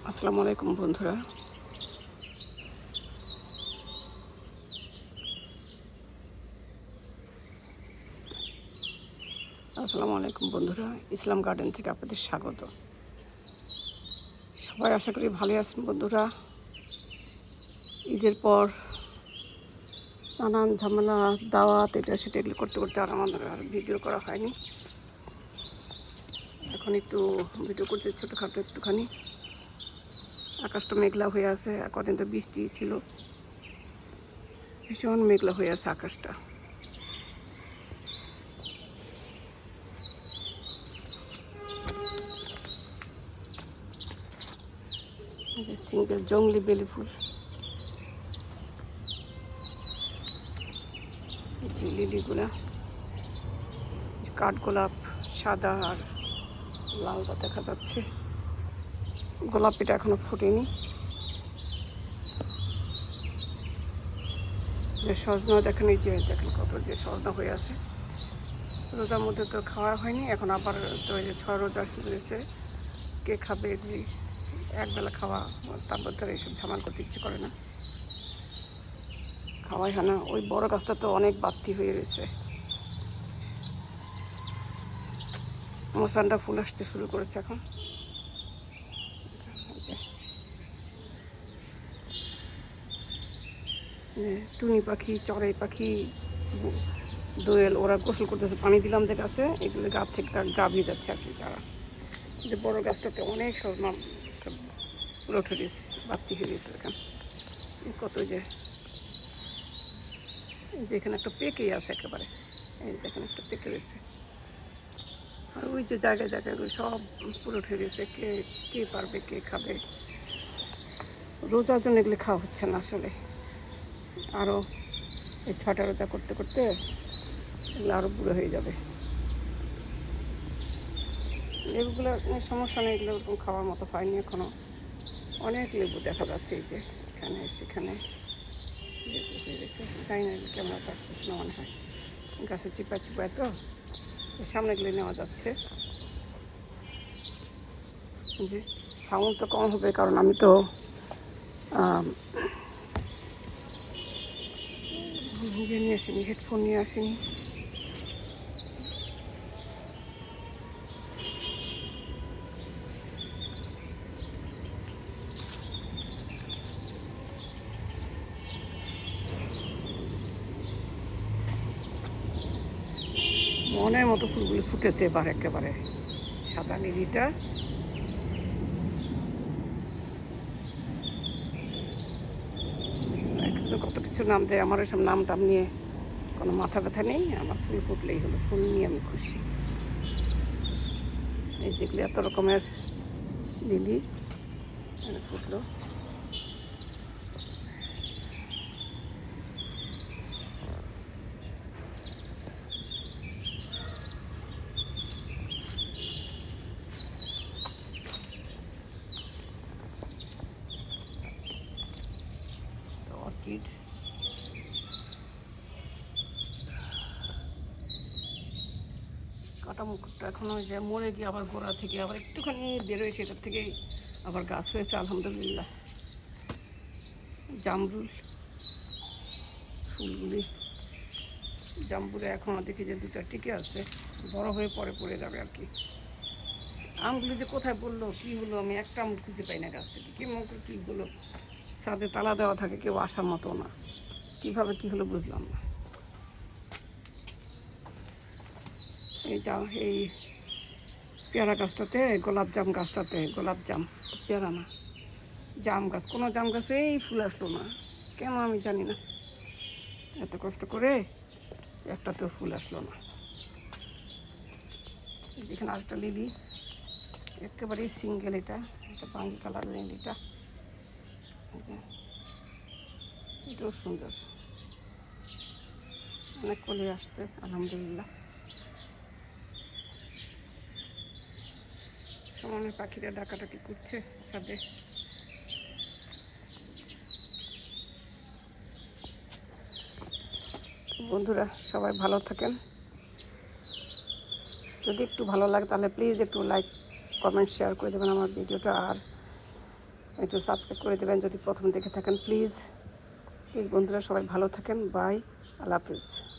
আসসালামু আলাইকুম বন্ধুরা। ইসলাম গার্ডেন থেকে আপনাদের স্বাগত। সবাই আশা করি ভালো আছেন বন্ধুরা। ঈদের পর নানান ঝামেলা, দাওয়াত, এটা সেটা এগুলো করতে করতে আর আমাদের আর ভিডিও করা হয়নি। এখন একটু ভিডিও করতে ছোটোখাটো একটুখানি। আকাশটা মেঘলা হয়ে আছে, কদিন তো বৃষ্টি ছিল, ভীষণ মেঘলা হয়ে আছে আকাশটা। সিঙ্গেল জংলি বেলি ফুল, লিলিগুলা, কাঠগোলাপ সাদা আর লালটা দেখা যাচ্ছে। গোলাপিটা এখনো ফুটেনি। যে সজনা দেখেন, এই যে দেখেন কত যে সজনা হয়ে আছে। রোজার মধ্যে তো খাওয়া হয়নি, এখন আবার তো এই যে 6 রোজা শুরু হয়েছে। কে খাবে এগুলি? একবেলা খাওয়া, তারপর ধরে এইসব ঝামেলা করতে ইচ্ছে করে না, খাওয়াই হয় না। ওই বড় গাছটা তো অনেক বাড়তি হয়ে রয়েছে। মশানটা ফুল আসতে শুরু করেছে এখন। টুনি পাখি, চড়াই পাখি, দোয়েল, ওরা গোসল করতেছে। পানি দিলাম যে গাছে, এগুলো গাছ থেকে গা ভিজে যাচ্ছে আর কি। তারা যে বড় গাছটাতে অনেক সজনা ফুল উঠে দিয়েছে, বাড়তি হয়ে গেছে। এখন কত যে এখানে একটা পেকে আছে একেবারে, এই দেখেন একটা পেকে রয়েছে। আর ওই যে জায়গায় জায়গায় সব পুরো উঠে গেছে। কে কে পারবে, কে খাবে? রোজার জন্য এগুলি খাওয়া হচ্ছে না আসলে। আরও এই 6টা রোজা করতে করতে এগুলো আরও বুড়ো হয়ে যাবে। লেবুগুলো সমস্যা নেই, এগুলো ওরকম খাওয়ার মতো হয়নি এখনও। অনেক লেবু দেখা যাচ্ছে, এই যে এখানে সেখানে লেবু হয়ে গেছে। তাই না, ক্যামেরাটা আসতেছে না মনে হয়, গাছের চিপা চিপায় তো সামনে গেলে নেওয়া যাচ্ছে। যে সাউন্ড তো কম হবে, কারণ আমি তো নিজে নিয়ে আসিনি, হেডফোন নিয়ে আসিনি। মনের মতো ফুলগুলি ফুটেছে এবার একেবারে। সাদা লিলিটা, কত কিছু নাম দেয়। আমার এসব নাম টাম নিয়ে কোনো মাথা ব্যথা নেই। আমার ফুল ফুটলেই হলো, ফুল নিয়ে আমি খুশি। এই যেগুলি এত রকমের লিলি ফুটলো। অর্কিড, কাটা মুকুটটা এখনও যে মরে গিয়ে আবার গোড়া থেকে আবার একটুখানি বেরোয়, সেটার থেকে আবার গাছ হয়েছে আলহামদুলিল্লাহ। জামরুল ফুলগুলি, জামরুলে এখনও দেখি যে 2টা টিকে আছে, বড় হয়ে পরে পড়ে যাবে আর কি। আমগুলি যে কোথায় বললো, কী হলো, আমি একটা আম খুঁজে পাই না গাছ থেকে। কী হলো, ছাদে তালা দেওয়া থাকে, কেউ আসার মতো না। কীভাবে কী হলো বুঝলাম না। এই পেয়ারা গাছটাতে, গোলাপ জাম গাছটাতে, গোলাপ জাম, পেয়ারা না, জাম গাছ, কোনো জাম গাছেই ফুল আসলো না কেন আমি জানি না। এত কষ্ট করে একটাতেও ফুল আসলো না। যেখানে আরেকটা লিলি, একেবারেই সিঙ্গেল, এটা বাঙ্গি কালার লিলিটা, এটাও সুন্দর, অনেক কলি আসছে আলহামদুলিল্লাহ। সামনে পাখিরা ডাকাডাকি করছে ছাদে। বন্ধুরা সবাই ভালো থাকেন। যদি একটু ভালো লাগে তাহলে প্লিজ একটু লাইক, কমেন্ট, শেয়ার করে দেবেন আমার ভিডিওটা। আর একটু সাবস্ক্রাইব করে দেবেন যদি প্রথম দেখে থাকেন প্লিজ। প্লিজ বন্ধুরা সবাই ভালো থাকেন, বাই, আল্লাহ হাফিজ।